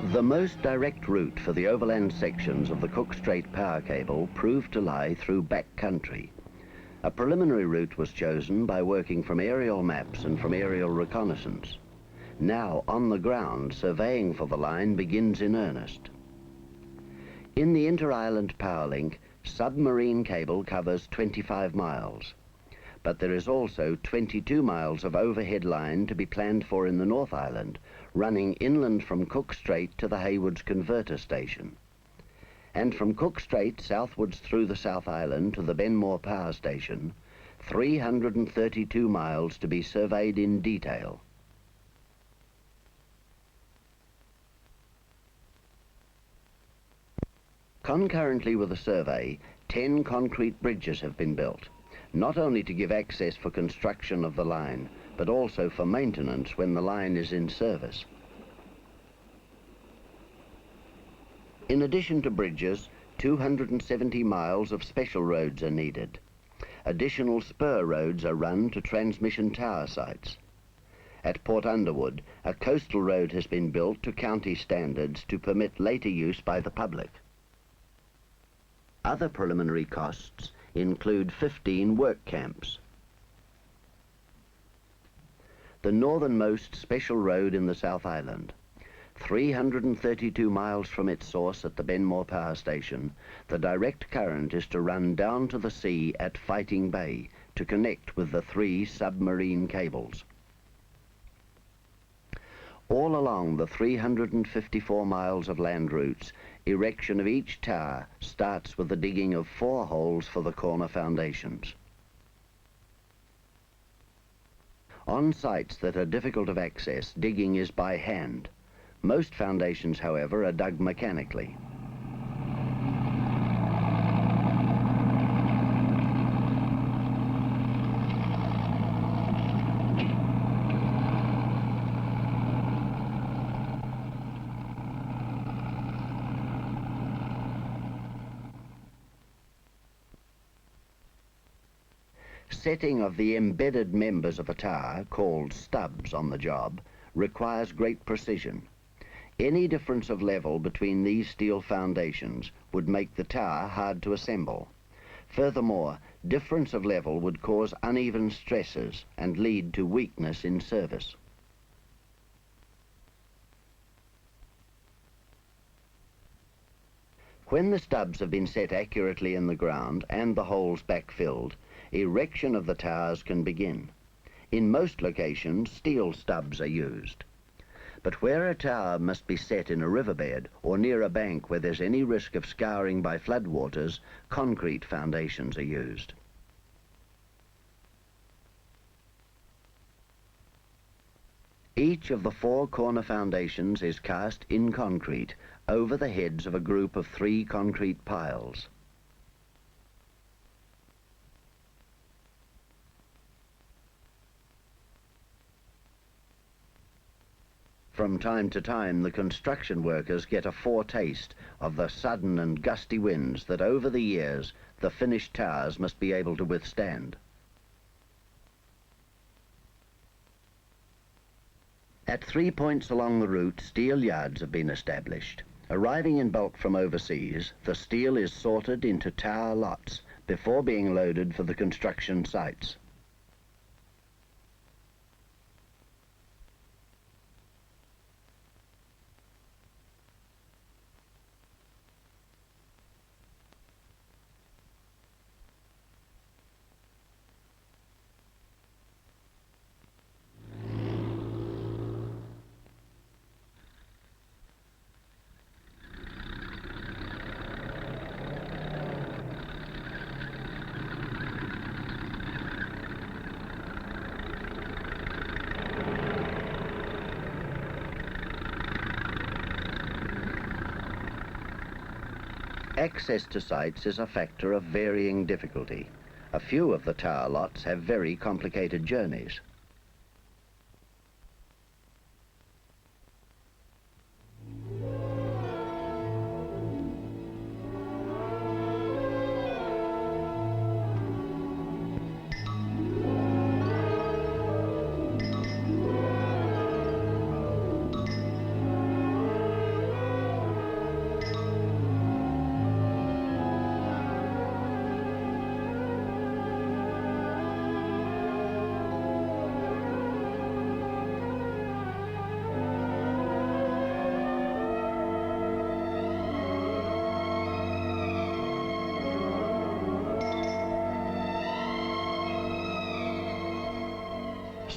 The most direct route for the overland sections of the Cook Strait power cable proved to lie through back country. A preliminary route was chosen by working from aerial maps and from aerial reconnaissance. Now, on the ground, surveying for the line begins in earnest. In the inter-island power link, submarine cable covers 25 miles. But there is also 22 miles of overhead line to be planned for in the North Island, running inland from Cook Strait to the Haywards Converter Station. And from Cook Strait southwards through the South Island to the Benmore Power Station, 332 miles to be surveyed in detail. Concurrently with the survey, 10 concrete bridges have been built, not only to give access for construction of the line, but also for maintenance when the line is in service. In addition to bridges, 270 miles of special roads are needed. Additional spur roads are run to transmission tower sites. At Port Underwood, a coastal road has been built to county standards to permit later use by the public. Other preliminary costs include 15 work camps. The northernmost special road in the South Island, 332 miles from its source at the Benmore Power Station, the direct current is to run down to the sea at Fighting Bay to connect with the 3 submarine cables. All along the 354 miles of land routes, erection of each tower starts with the digging of 4 holes for the corner foundations. On sites that are difficult of access, digging is by hand. Most foundations, however, are dug mechanically. Setting of the embedded members of a tower, called stubs on the job, requires great precision. Any difference of level between these steel foundations would make the tower hard to assemble. Furthermore, difference of level would cause uneven stresses and lead to weakness in service. When the stubs have been set accurately in the ground and the holes backfilled, erection of the towers can begin. In most locations, steel stubs are used. But where a tower must be set in a riverbed or near a bank where there's any risk of scouring by floodwaters, concrete foundations are used. Each of the 4 corner foundations is cast in concrete over the heads of a group of 3 concrete piles. From time to time, the construction workers get a foretaste of the sudden and gusty winds that over the years the finished towers must be able to withstand. At 3 points along the route, steel yards have been established. Arriving in bulk from overseas, the steel is sorted into tower lots before being loaded for the construction sites. Access to sites is a factor of varying difficulty. A few of the tower lots have very complicated journeys.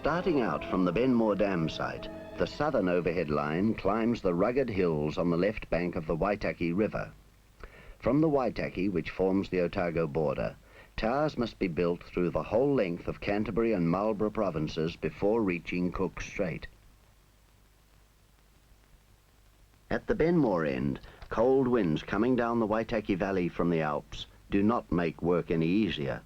Starting out from the Benmore dam site, the southern overhead line climbs the rugged hills on the left bank of the Aapg River. From the Aapg, which forms the Otago border, towers must be built through the whole length of Canterbury and Marlborough provinces before reaching Cook Strait. At the Benmore end, cold winds coming down the Aapg Valley from the Alps do not make work any easier.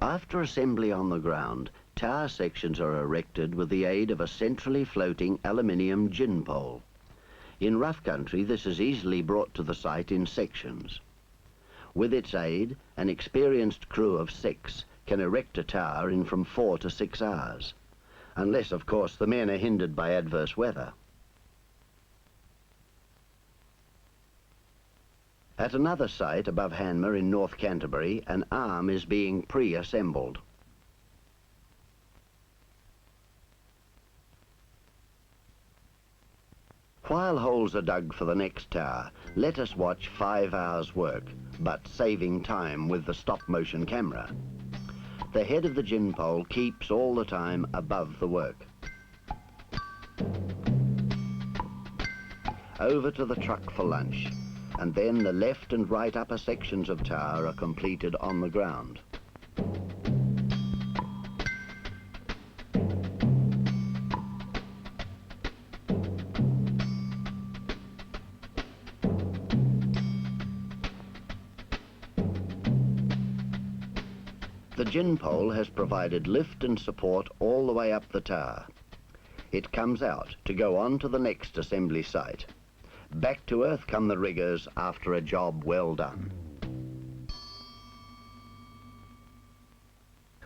After assembly on the ground, tower sections are erected with the aid of a centrally floating aluminium gin pole. In rough country, this is easily brought to the site in sections. With its aid, an experienced crew of 6 can erect a tower in from 4 to 6 hours, unless, of course, the men are hindered by adverse weather. At another site above Hanmer in North Canterbury, an arm is being pre-assembled. While holes are dug for the next tower, let us watch 5 hours' work, but saving time with the stop-motion camera. The head of the gin pole keeps all the time above the work. Over to the truck for lunch, and then the left and right upper sections of tower are completed on the ground. The gin pole has provided lift and support all the way up the tower. It comes out to go on to the next assembly site. Back to earth come the riggers after a job well done.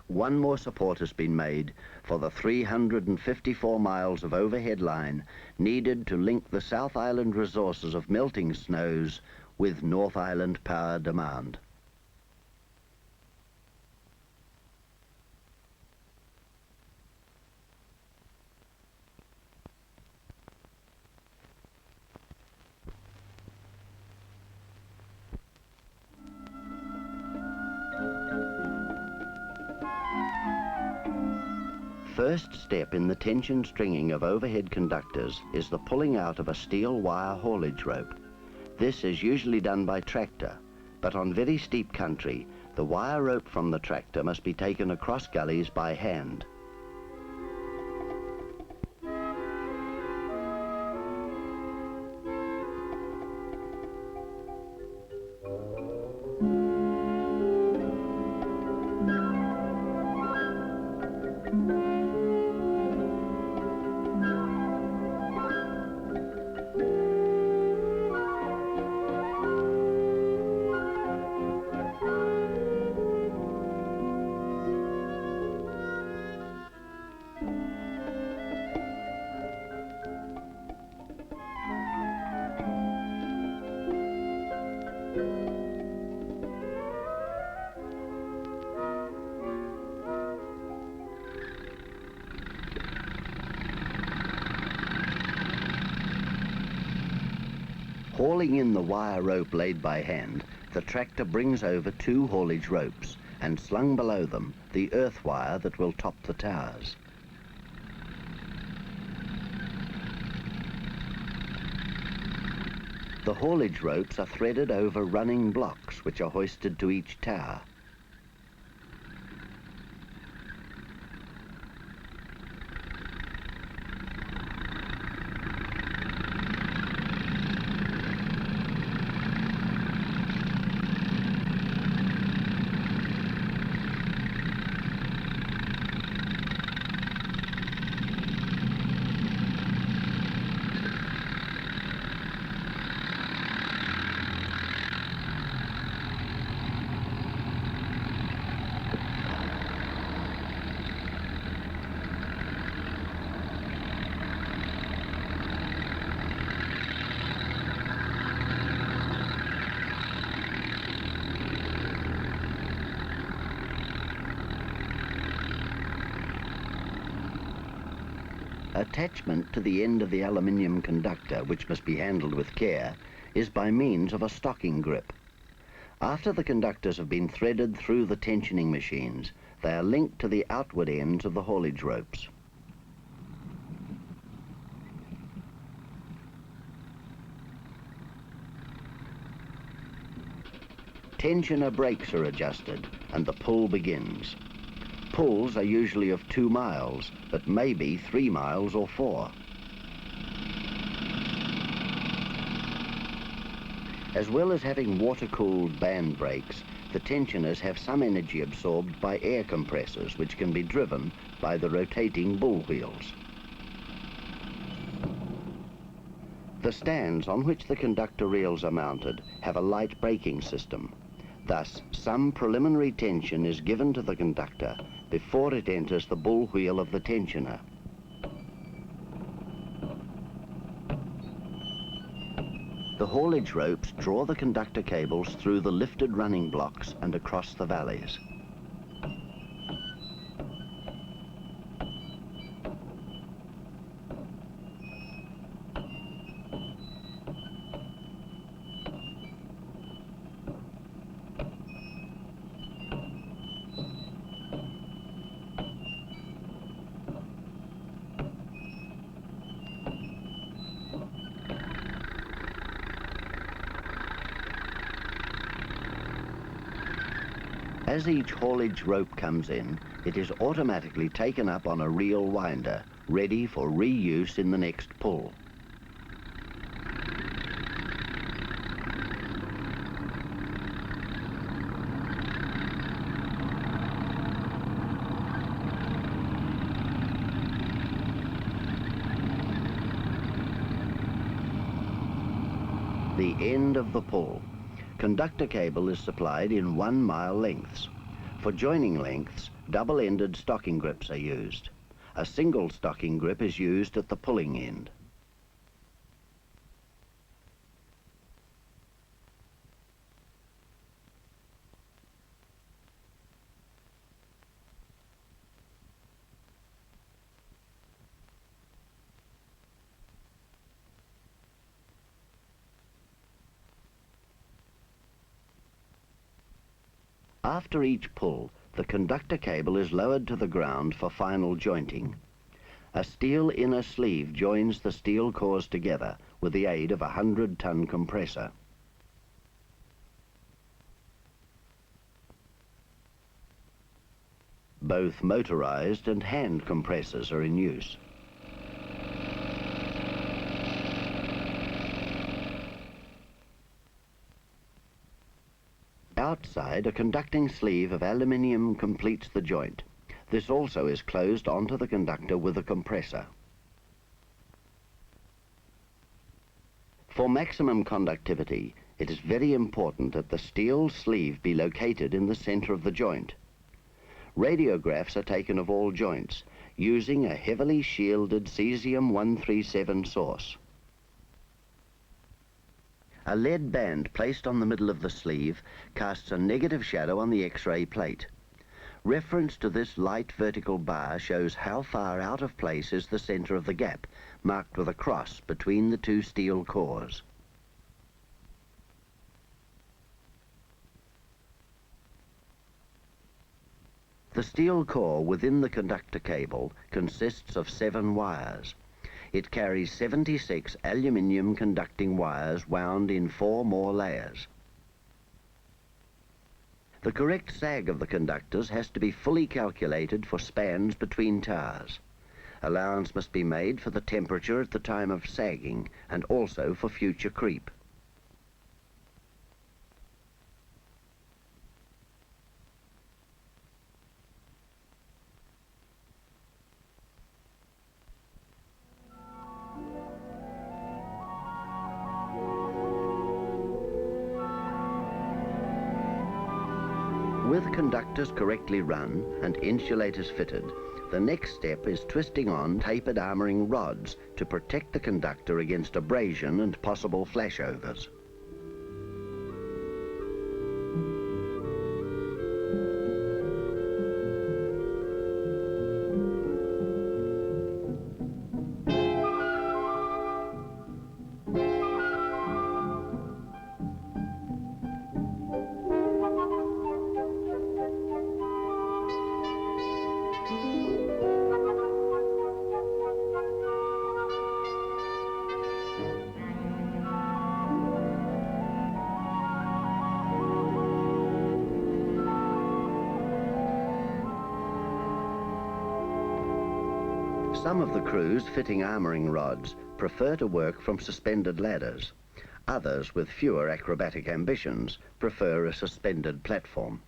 One more support has been made for the 354 miles of overhead line needed to link the South Island resources of melting snows with North Island power demand. First step in the tension stringing of overhead conductors is the pulling out of a steel wire haulage rope. This is usually done by tractor, but on very steep country, the wire rope from the tractor must be taken across gullies by hand. Hauling in the wire rope laid by hand, the tractor brings over 2 haulage ropes and slung below them the earth wire that will top the towers. The haulage ropes are threaded over running blocks which are hoisted to each tower. attachment to the end of the aluminium conductor, which must be handled with care, is by means of a stocking grip. After the conductors have been threaded through the tensioning machines, they are linked to the outward ends of the haulage ropes. Tensioner brakes are adjusted and the pull begins. Pulls are usually of 2 miles, but maybe 3 miles or 4. As well as having water-cooled band brakes, the tensioners have some energy absorbed by air compressors, which can be driven by the rotating bull wheels. The stands on which the conductor reels are mounted have a light braking system. Thus, some preliminary tension is given to the conductor before it enters the bull wheel of the tensioner. The haulage ropes draw the conductor cables through the lifted running blocks and across the valleys. As each haulage rope comes in, it is automatically taken up on a reel winder, ready for reuse in the next pull. The end of the pull. Conductor cable is supplied in 1 mile lengths. For joining lengths, double-ended stocking grips are used. A single stocking grip is used at the pulling end. After each pull, the conductor cable is lowered to the ground for final jointing. A steel inner sleeve joins the steel cores together with the aid of a 100-ton compressor. Both motorized and hand compressors are in use. Outside, a conducting sleeve of aluminium completes the joint. This also is closed onto the conductor with a compressor. For maximum conductivity, it is very important that the steel sleeve be located in the center of the joint. Radiographs are taken of all joints using a heavily shielded cesium-137 source. A lead band placed on the middle of the sleeve casts a negative shadow on the X-ray plate. Reference to this light vertical bar shows how far out of place is the center of the gap, marked with a cross between the two steel cores. The steel core within the conductor cable consists of 7 wires. It carries 76 aluminium conducting wires wound in 4 more layers. The correct sag of the conductors has to be fully calculated for spans between towers. Allowance must be made for the temperature at the time of sagging and also for future creep. With conductors correctly run and insulators fitted, the next step is twisting on tapered armoring rods to protect the conductor against abrasion and possible flashovers. Some of the crews fitting armouring rods prefer to work from suspended ladders. Others, with fewer acrobatic ambitions, prefer a suspended platform.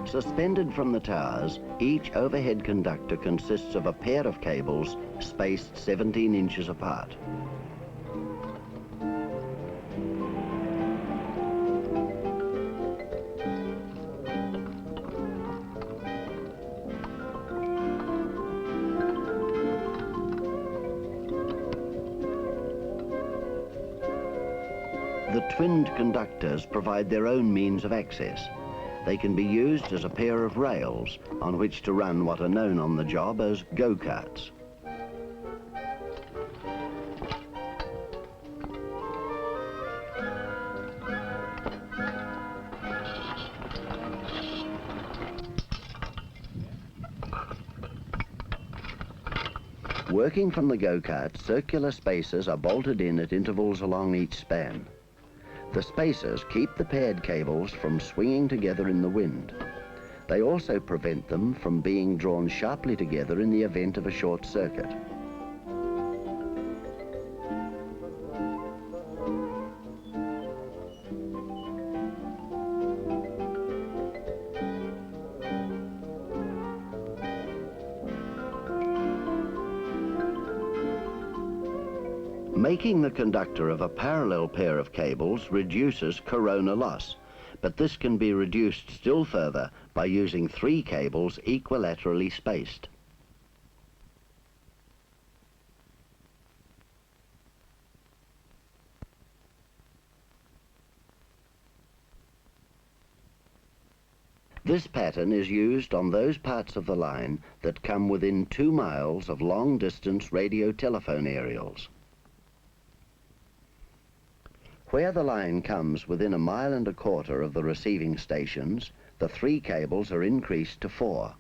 Suspended from the towers, each overhead conductor consists of a pair of cables spaced 17 inches apart. The twinned conductors provide their own means of access. They can be used as a pair of rails on which to run what are known on the job as go-karts. Working from the go-kart, circular spacers are bolted in at intervals along each span. The spacers keep the paired cables from swinging together in the wind. They also prevent them from being drawn sharply together in the event of a short circuit. Making the conductor of a parallel pair of cables reduces corona loss, but this can be reduced still further by using 3 cables equilaterally spaced. This pattern is used on those parts of the line that come within 2 miles of long-distance radio-telephone aerials. Where the line comes within 1.25 miles of the receiving stations, the 3 cables are increased to 4.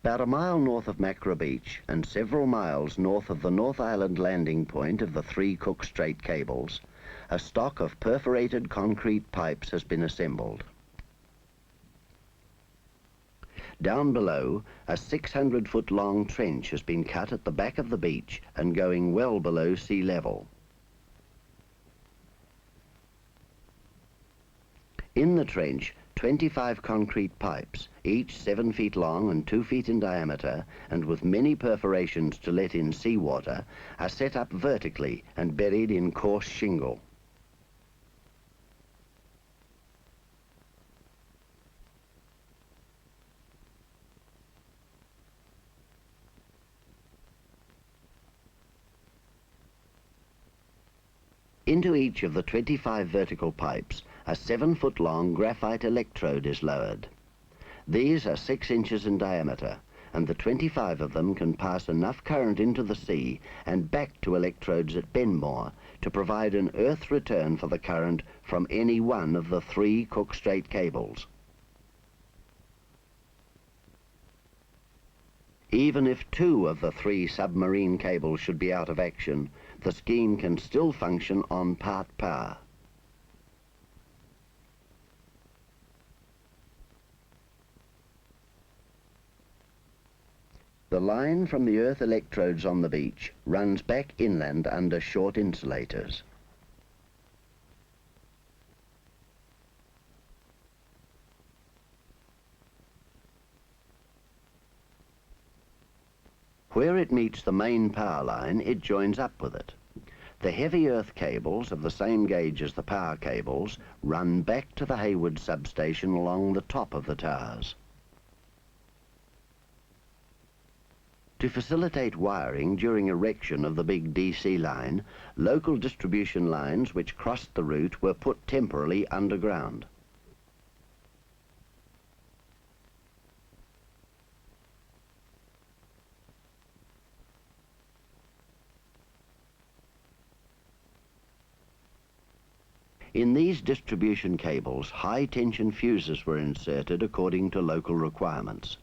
About 1 mile north of Macra Beach and several miles north of the North Island landing point of the 3 Cook Strait cables, a stock of perforated concrete pipes has been assembled. Down below, a 600-foot-long trench has been cut at the back of the beach and going well below sea level. In the trench, 25 concrete pipes, each 7 feet long and 2 feet in diameter, and with many perforations to let in seawater, are set up vertically and buried in coarse shingle. Into each of the 25 vertical pipes, a 7-foot-long graphite electrode is lowered. These are 6 inches in diameter, and the 25 of them can pass enough current into the sea and back to electrodes at Benmore to provide an earth return for the current from any one of the 3 Cook Strait cables. Even if 2 of the 3 submarine cables should be out of action, the scheme can still function on part power. The line from the earth electrodes on the beach runs back inland under short insulators. Where it meets the main power line, it joins up with it. The heavy earth cables of the same gauge as the power cables run back to the Hayward substation along the top of the towers. To facilitate wiring during erection of the big DC line, local distribution lines which crossed the route were put temporarily underground. In these distribution cables, high-tension fuses were inserted according to local requirements.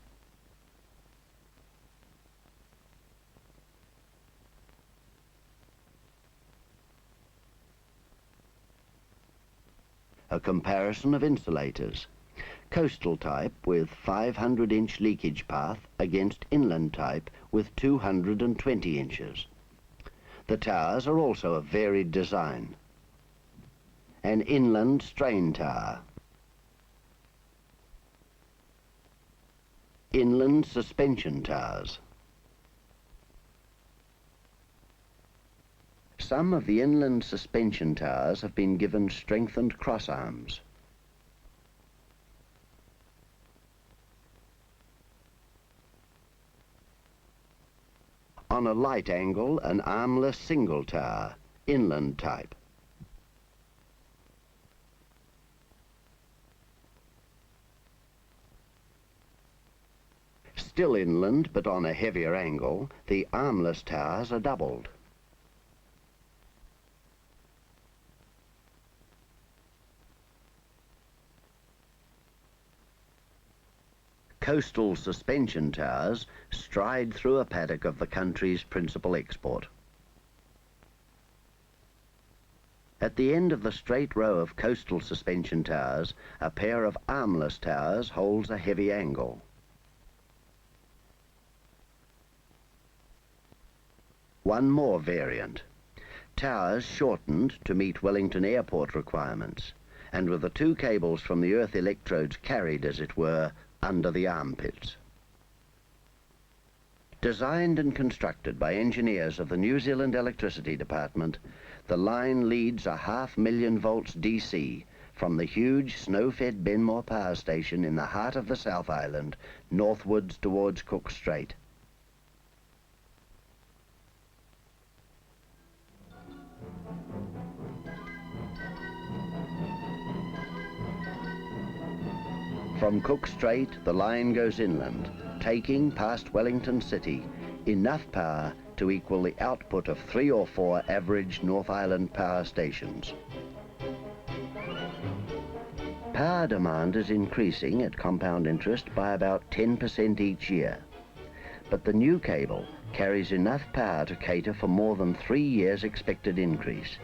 A comparison of insulators. Coastal type with 500-inch leakage path against inland type with 220 inches. The towers are also of varied design. An inland strain tower, inland suspension towers. Some of the inland suspension towers have been given strengthened cross arms. On a light angle, an armless single tower, inland type. Still inland, but on a heavier angle, the armless towers are doubled. Coastal suspension towers stride through a paddock of the country's principal export. At the end of the straight row of coastal suspension towers, a pair of armless towers holds a heavy angle. One more variant. Towers shortened to meet Wellington Airport requirements, and with the two cables from the earth electrodes carried, as it were, under the armpits. Designed and constructed by engineers of the New Zealand Electricity Department, the line leads 500,000 volts DC from the huge snow-fed Benmore power station in the heart of the South Island, northwards towards Cook Strait. From Cook Strait, the line goes inland, taking, past Wellington City, enough power to equal the output of 3 or 4 average North Island power stations. Power demand is increasing at compound interest by about 10% each year, but the new cable carries enough power to cater for more than 3 years' expected increase.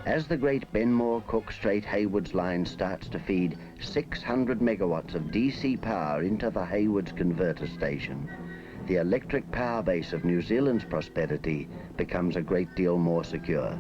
As the great Benmore Cook Strait Haywards line starts to feed 600 megawatts of DC power into the Haywards converter station, the electric power base of New Zealand's prosperity becomes a great deal more secure.